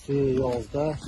11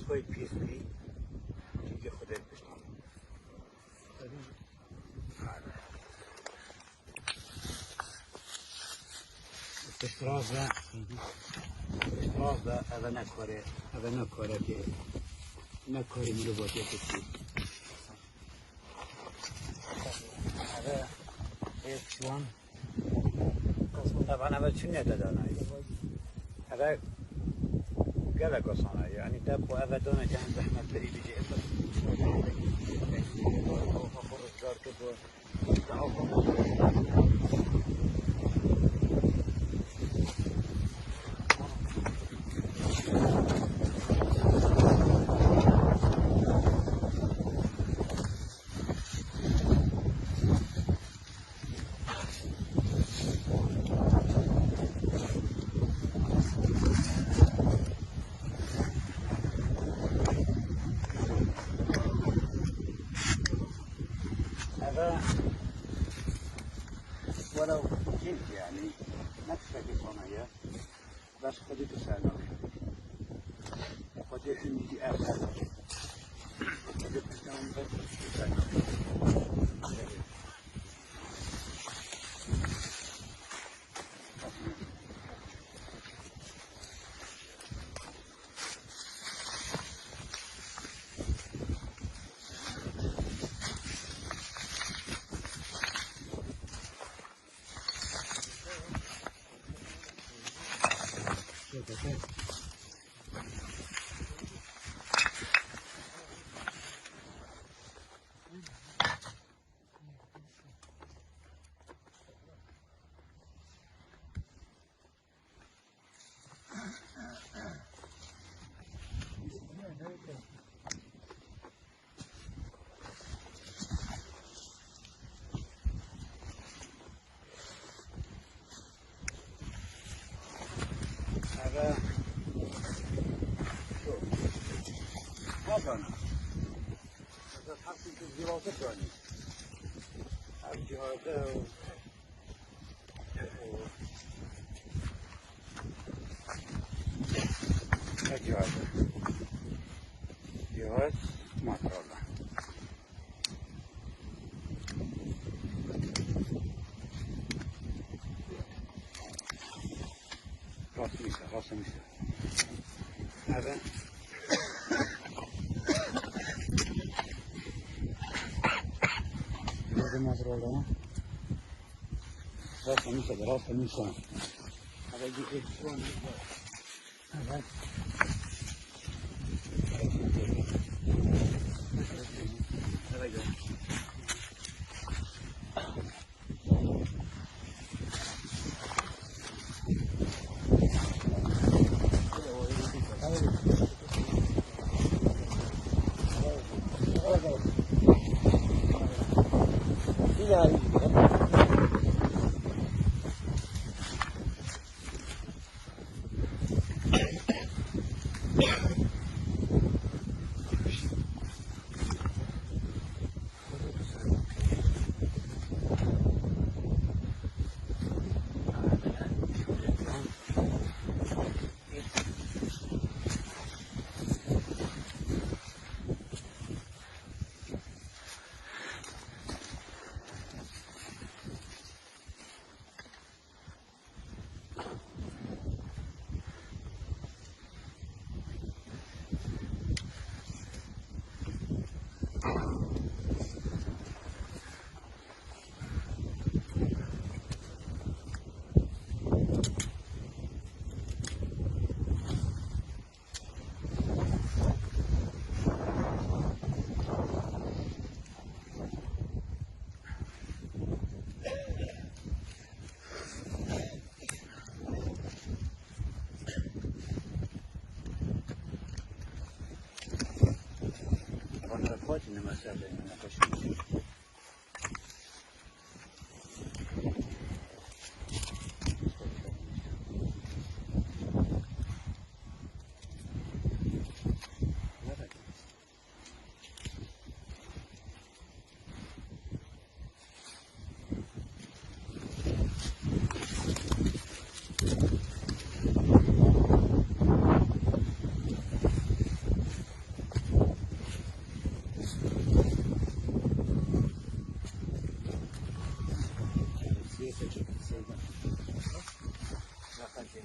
خواهی پیستی دیگه خودت بشنیم استفراغ اوه نکاره که نکاره میره باید کسی اوه ایچوان طبعا اوه چی ندادانایی اوه گله کسانه یعنی دب و اوه دانه که هم زحمت بری بجی روزگار که ولو كنت يعني نفسك صنايع بس قد تسألك قد يمكن أفعل قد تسألك هذا تحصل الزواج الثاني الجهاد جهاد ما شاء الله راس ميسا هذا مزرعة راس ميسا هذا يجي شلون هذا Заходь на себе, не хочу. Заходи.